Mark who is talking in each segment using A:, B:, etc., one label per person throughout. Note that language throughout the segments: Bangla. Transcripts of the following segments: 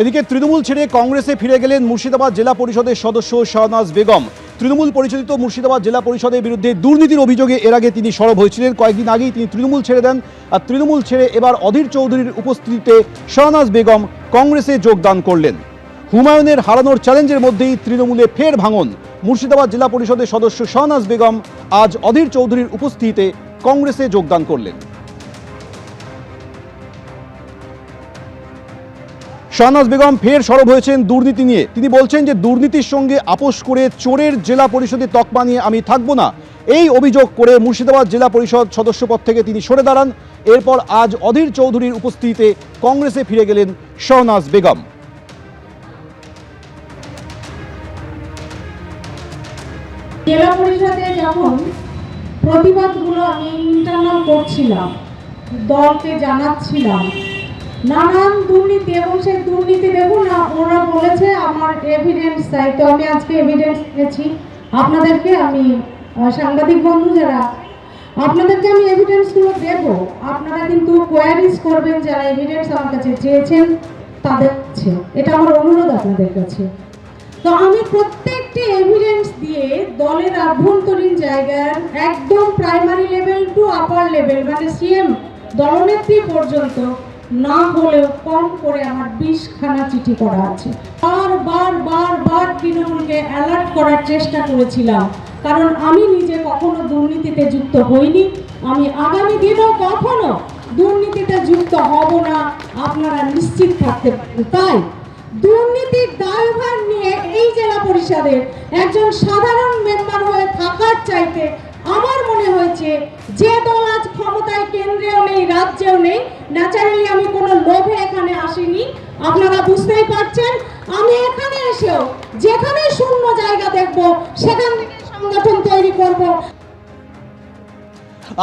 A: এদিকে তৃণমূল ছেড়ে কংগ্রেসে ফিরে গেলেন মুর্শিদাবাদ জেলা পরিষদের সদস্য শাহনাজ বেগম। তৃণমূল পরিচালিত মুর্শিদাবাদ জেলা পরিষদের বিরুদ্ধে দুর্নীতির অভিযোগে এর আগে তিনি সরব হয়েছিলেন। কয়েকদিন আগেই তিনি তৃণমূল ছেড়ে দেন। আর তৃণমূল ছেড়ে এবার অধীর চৌধুরীর উপস্থিতিতে শাহনাজ বেগম কংগ্রেসে যোগদান করলেন। হুমায়ুনের হারানোর চ্যালেঞ্জের মধ্যেই তৃণমূলে ফের ভাঙন। মুর্শিদাবাদ জেলা পরিষদের সদস্য শাহনাজ বেগম আজ অধীর চৌধুরীর উপস্থিতিতে কংগ্রেসে যোগদান করলেন। শাহনাজ বেগম ফের সরব হয়েছেন দুর্নীতি নিয়ে। তিনি বলছেন যে দুর্নীতির সঙ্গে আপোষ করে চোরের জেলা পরিষদে তকমা নিয়ে আমি থাকবো না, এই অভিযোগ করে মুর্শিদাবাদ জেলা পরিষদ সদস্য পদ থেকে তিনি সরে দাঁড়ান। এরপর আজ অধীর চৌধুরীর উপস্থিতিতে কংগ্রেসে ফিরে গেলেন শাহনাজ বেগম।
B: জেলা পরিষদে যখন প্রতিবাদগুলো আমি ইন্টারনাল করছিলাম, দলকে জানাচ্ছিলাম নানান দুর্নীতি, এবং সেই দুর্নীতি দেখুন না, ওরা বলেছে আমার এভিডেন্স চাই। তো আমি আজকে এভিডেন্স দিয়েছি আপনাদেরকে, আমি সাংবাদিক বন্ধু যারা, আপনাদেরকে আমি এভিডেন্সগুলো দেবো। আপনারা কিন্তু কোয়ারিজ করবেন যারা এভিডেন্স আমার কাছে চেয়েছেন তাদের কাছে, এটা আমার অনুরোধ আপনাদের কাছে। তো আমি প্রত্যেকটি এভিডেন্স দিয়ে দলের আভ্যন্তরীণ জায়গার একদম primary level to upper level, মানে সিএম দলনেত্রী পর্যন্ত না হলেও কম করে আমার 20খানা চিঠি করা আছে। বারবার তৃণমূলকে অ্যালার্ট করার চেষ্টা করেছিলাম, কারণ আমি নিজে কখনো দুর্নীতিতে যুক্ত হইনি, আমি আগামী দিনেও কখনো দুর্নীতিতে যুক্ত হব না, আপনারা নিশ্চিত থাকতে পারেন। তাই দুর্নীতির দায়ভার নিয়ে এই জেলা পরিষদের একজন সাধারণ মেম্বার হয়ে থাকার চাইতে আমার মনে হয়েছে যে দল আজ ক্ষমতায় কেন্দ্রেও নেই, রাজ্যেও নেই, ন্যাচারালি আমি কোনো লোভে এখানে আসিনি, আপনারা বুঝতেই পারছেন। আমি এখানে এসেও যেখানে শূন্য জায়গা দেখব সেখান থেকে সংগঠন তৈরি করব।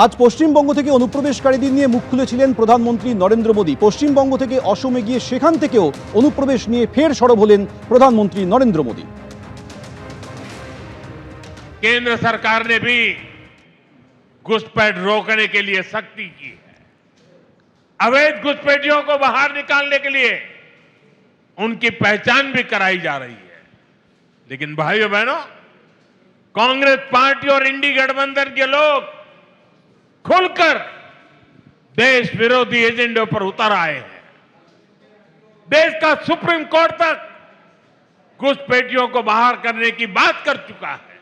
A: আজ পশ্চিমবঙ্গ থেকে অনুপ্রবেশকারীদের নিয়ে মুখ খুলেছিলেন প্রধানমন্ত্রী নরেন্দ্র মোদী। পশ্চিমবঙ্গ থেকে অসমে গিয়ে সেখান থেকেও অনুপ্রবেশ নিয়ে ফের সরব হলেন প্রধানমন্ত্রী নরেন্দ্র মোদী।
C: केंद्र सरकार ने भी घुसपैठ रोकने के लिए सख्ती की है। अवैध घुसपैठियों को बाहर निकालने के लिए उनकी पहचान भी कराई जा रही है। लेकिन भाइयों बहनों, कांग्रेस पार्टी और इंडी गठबंधन के लोग खुलकर देश विरोधी एजेंडों पर उतर आए हैं। देश का सुप्रीम कोर्ट तक घुसपैठियों को बाहर करने की बात कर चुका है,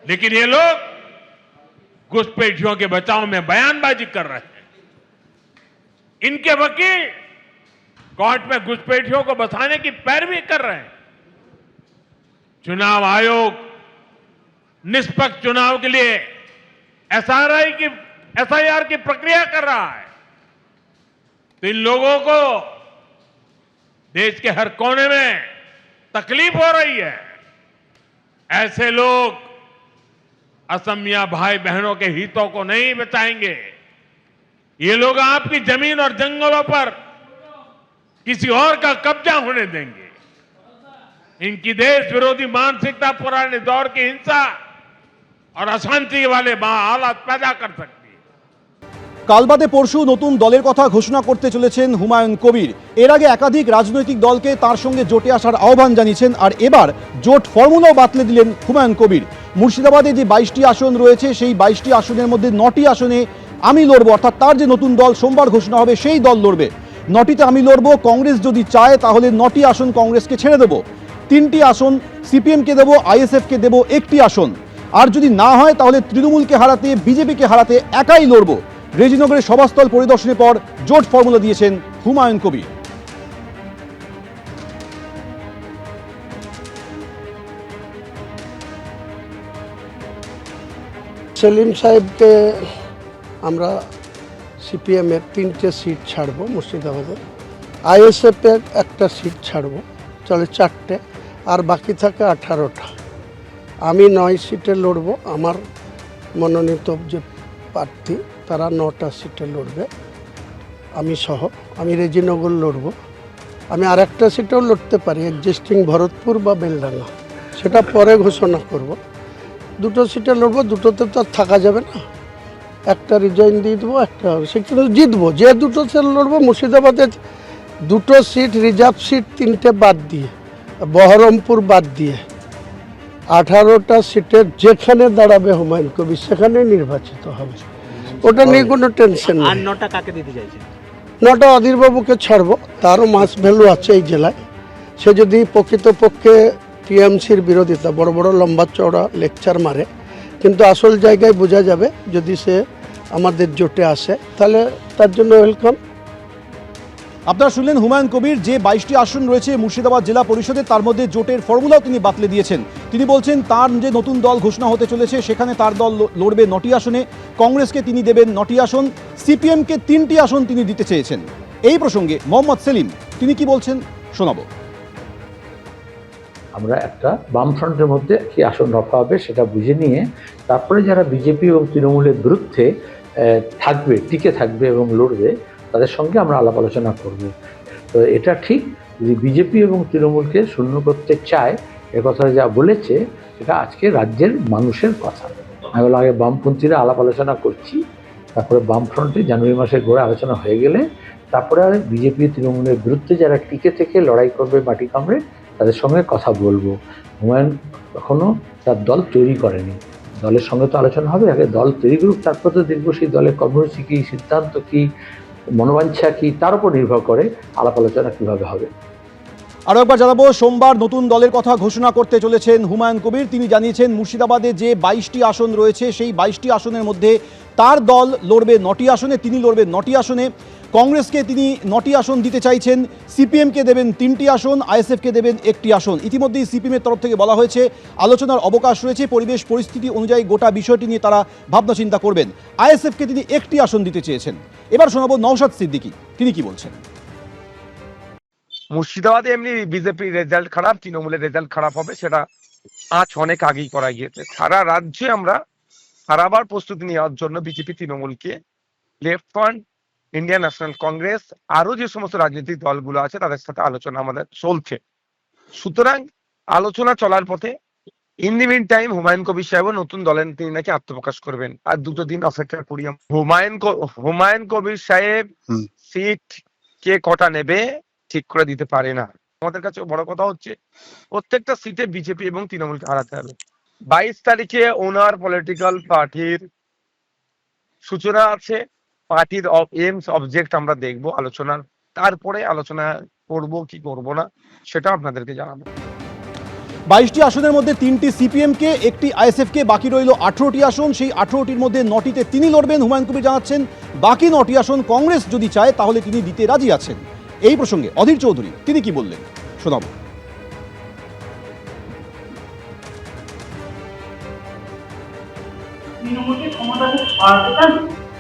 C: लेकिन ये लोग घुसपैठियों के बचाव में बयानबाजी कर रहे हैं। इनके वकील कोर्ट में घुसपैठियों को बचाने की पैरवी कर रहे हैं। चुनाव आयोग निष्पक्ष चुनाव के लिए एसआईआर की प्रक्रिया कर रहा है, तो इन लोगों को देश के हर कोने में तकलीफ हो रही है। ऐसे लोग असमिया भाई बहनों के हितों को नहीं बचाएंगे। ये लोग आपकी जमीन और जंगलों पर किसी और का कब्जा होने देंगे। इनकी देश विरोधी मानसिकता पुराने दौर की हिंसा और अशांति वाले हालात पैदा कर सकती है।
A: কাল বাদে পরশু নতুন দলের কথা ঘোষণা করতে চলেছেন হুমায়ুন কবির। এর আগে একাধিক রাজনৈতিক দলকে তার সঙ্গে জোটে আসার আহ্বান জানিয়েছেন, আর এবার জোট ফর্মুলাও বাতলে দিলেন হুমায়ুন কবির। মুর্শিদাবাদে যে 22টি আসন রয়েছে সেই 22টি আসনের মধ্যে 9টি আসনে আমি লড়বো, অর্থাৎ তার যে নতুন দল সোমবার ঘোষণা হবে সেই দল লড়বে। 9টিতে আমি লড়বো, কংগ্রেস যদি চায় তাহলে 9টি আসন কংগ্রেসকে ছেড়ে দেবো, 3টি আসন সিপিএমকে দেবো, আইএসএফকে দেবো 1টি আসন, আর যদি না হয় তাহলে তৃণমূলকে হারাতে বিজেপিকে হারাতে একাই লড়বো। রেজিনগরের সভাস্থল পরিদর্শনের পর জোট ফর্মুলা দিয়েছেন হুমায়ুন কবির।
D: সেলিম সাহেবকে আমরা সিপিএমের 3টে সিট ছাড়বো মুর্শিদাবাদে, আইএসএফের একটা সিট ছাড়বো, চলে 4টে, আর বাকি থাকে 18টা। আমি 9 সিটে লড়বো, আমার মনোনীত যে প্রার্থী তারা 9টা সিটে লড়বে, আমি সহ। আমি রেজিনগর লড়বো, আমি আর একটা সিটেও লড়তে পারি, এক্সিস্টিং ভরতপুর বা বেলডাঙ্গা, সেটা পরে ঘোষণা করব। 2টো সিটে লড়বো, 2টোতে তো আর থাকা যাবে না, একটা রিজাইন দিয়ে দেবো, একটা সেখানে জিতবো। যে 2টো সিট লড়বো মুর্শিদাবাদে দুটো সিট রিজার্ভ সিট 3টে বাদ দিয়ে, বহরমপুর বাদ দিয়ে 18টা সিটের যেখানে দাঁড়াবে হুমায়ুন কবির সেখানে নির্বাচিত হবে। ওটা নিয়ে কোনো টেনশন নেই।
E: আর 9টা কাকে দিতে চাইছেন?
D: 9টা অধীরবাবুকে ছাড়বো, তারও মাস ভ্যালু আছে এই জেলায়। সে যদি প্রকৃতপক্ষে টিএমসির বিরোধিতা বড় বড় লম্বা চওড়া লেকচার মারে, কিন্তু আসল জায়গায় বোঝা যাবে যদি সে আমাদের জোটে আসে, তাহলে তার জন্য ওয়েলকাম।
A: আপনারা শুনলেন হুমায়ুন কবির যে 22টি আসন রয়েছে মুর্শিদাবাদ জেলা পরিষদে, তার মধ্যে জোটের ফর্মুলাও তিনি বাতলে দিয়েছেন। তিনি বলছেন তার যে নতুন দল ঘোষণা হতে চলেছে সেখানে তার দল লড়বে 9টি আসনে, কংগ্রেসকে তিনি দেবেন 9টি আসন, সিপিএমকে 3টি আসন তিনি দিতে চেয়েছেন। এই প্রসঙ্গে মোহাম্মদ সেলিম তিনি কি বলছেন শোনাবো।
F: আমরা একটা বামফ্রন্টের মধ্যে কি আসন রফা হবে সেটা বুঝে নিয়ে তারপরে যারা বিজেপি এবং তৃণমূলের বিরুদ্ধে থাকবে, টিকে থাকবে এবং লড়বে, তাদের সঙ্গে আমরা আলাপ আলোচনা করব। তো এটা ঠিক যে বিজেপি এবং তৃণমূলকে শূন্য করতে চায়, এ কথা যা বলেছে এটা আজকে রাজ্যের মানুষের কথা। আমি বললাম আগে বামপন্থীরা আলাপ আলোচনা করছি, তারপরে বামফ্রন্টে জানুয়ারি মাসের গোড়া আলোচনা হয়ে গেলে তারপরে বিজেপি তৃণমূলের বিরুদ্ধে যারা টিকে থেকে লড়াই করবে মাটি কামড়ে, তাদের সঙ্গে কথা বলবো। হুমায়ুন এখনও তার দল তৈরি করেনি, দলের সঙ্গে তো আলোচনা হবে, আগে দল তৈরি করুক, তারপর তো দেখবো সেই দলের কর্মসূচি কী, সিদ্ধান্ত কী, মনোবাঞ্ছা কী, তার উপর নির্ভর করে আলাপ আলোচনা কীভাবে হবে।
A: আরও একবার জানাবো, সোমবার নতুন দলের কথা ঘোষণা করতে চলেছেন হুমায়ুন কবির। তিনি জানিয়েছেন মুর্শিদাবাদে যে 22টি আসন রয়েছে সেই 22টি আসনের মধ্যে তার দল লড়বে 9টি আসনে, তিনি লড়বেন 9টি আসনে। কংগ্রেসকে তিনি 9টি আসন দিতে চাইছেন, সিপিএমকে দেবেন 3টি আসন, আইএসএফকে দেবেন 1টি আসন। ইতিমধ্যেই সিপিএমের তরফ থেকে বলা হয়েছে আলোচনার অবকাশ রয়েছে, পরিবেশ পরিস্থিতি অনুযায়ী গোটা বিষয়টি নিয়ে তারা ভাবনা চিন্তা করবেন। আইএসএফকে তিনি 1টি আসন দিতে চেয়েছেন। এবার শোনাবো নওশাদ সিদ্দিকী, তিনি কি বলছেন।
G: মুর্শিদাবাদে এমনি বিজেপির রেজাল্ট খারাপ, তৃণমূলের রেজাল্ট খারাপ হবে সেটা আজ অনেক আগেই করা গিয়েছে। সারা রাজ্যে আমরা হারাবার প্রস্তুতি নেওয়ার জন্য বিজেপি তৃণমূলকে, left front, Indian national Congress, আরো যে সমস্ত রাজনৈতিক দলগুলো আছে তাদের সাথে আলোচনা আমাদের চলছে। সুতরাং আলোচনা চলার পথে in the mean time Humayun Kabir সাহেব নতুন দলের তিনি নাকি আত্মপ্রকাশ করবেন। আর 2 দিন অপেক্ষা করি। হুমায়ুন কবির সাহেব সিট কে কটা নেবে ঠিক করে দিতে পারে না। আমাদের কাছে বড় কথা হচ্ছে প্রত্যেকটা সিটে বিজেপি এবং তৃণমূলকে হারাতে হবে। 22 তারিখে ওনার পলিটিক্যাল পার্টির সূচনা আছে, পার্টির এইমস অবজেক্ট আমরা দেখব আলোচনার, তারপরে আলোচনা করব কি করব না সেটা আপনাদেরকে জানাবো।
A: 22টি আসনের মধ্যে 3টি সিপিএমকে, 1টি আইএসএফকে, বাকি রইল 18টি আসন। সেই 18টির মধ্যে 9টিতে তিনি লড়বেন হুমায়ুন কবির জানাচ্ছেন, বাকি 9টি আসন কংগ্রেস যদি চায় তাহলে তিনি দিতে রাজি আছেন। এই প্রসঙ্গে অধীর চৌধুরী তিনি কি বললেন শোনাবো।
H: তৃণমূলকে ক্ষমতাকে হারাতে চান,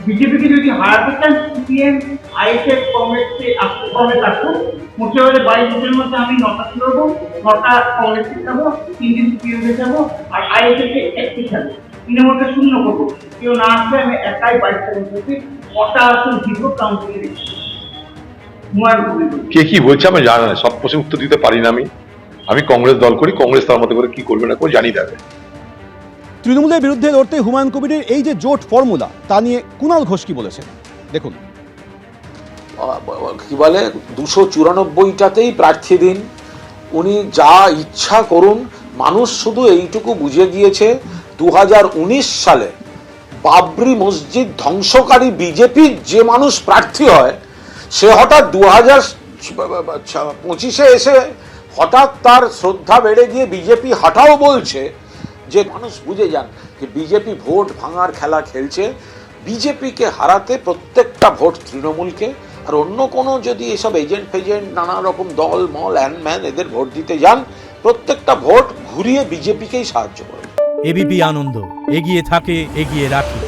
H: বিজেপিকে যদি হারাতে চান, সিপিএম, আইএসএফ, কংগ্রেসকে কংগ্রেস আসুন। মুর্শিদাবাদে 22 ভোটের মধ্যে আমি 9টা লড়বো, 9টা কংগ্রেসকে যাবো, 3টি সিপিএমকে যাবো, আর আইএসএফকে 1টি যাবো। তৃণমূলকে শূন্য করবো, কেউ না আসলে আমি একাই 22টা বলছি, 9টা আসন জিতবো কাউন্সিলে।
I: কে কি বলছে আমি জানি না, সব প্রশ্নের উত্তর দিতে পারি না। আমি কংগ্রেস দল করি, কংগ্রেস তার মধ্যে করে কি করবে না করে জানি দেবে।
A: তৃণমূলের বিরুদ্ধে লড়তে হুমায়ুন কবিরের এই যে জোট ফর্মুলা তা নিয়ে কুণাল ঘোষ কি বলেছেন দেখুন।
J: কি বলে 294টাতেই প্রার্থী দিন, উনি যা ইচ্ছা করুন। মানুষ শুধু এইটুকু বুঝে গিয়েছে 2019 সালে বাবরি মসজিদ ধ্বংসকারী বিজেপির যে মানুষ প্রার্থী হয় সে হঠাৎ 2025-এ এসে হঠাৎ তার শ্রদ্ধা বেড়ে গিয়ে বিজেপি হাঁটাও বলছে। যে মানুষ বুঝে যান যে বিজেপি ভোট ভাঙার খেলা খেলছে, বিজেপিকে হারাতে প্রত্যেকটা ভোট তৃণমূলকে, আর অন্য কোনো যদি এসব এজেন্ট ফেজেন্ট নানা রকম দল মল ম্যান এদের ভোট দিতে যান, প্রত্যেকটা ভোট ঘুরিয়ে বিজেপিকেই সাহায্য করে।
K: এবিপি আনন্দ এগিয়ে থাকে, এগিয়ে রাখে।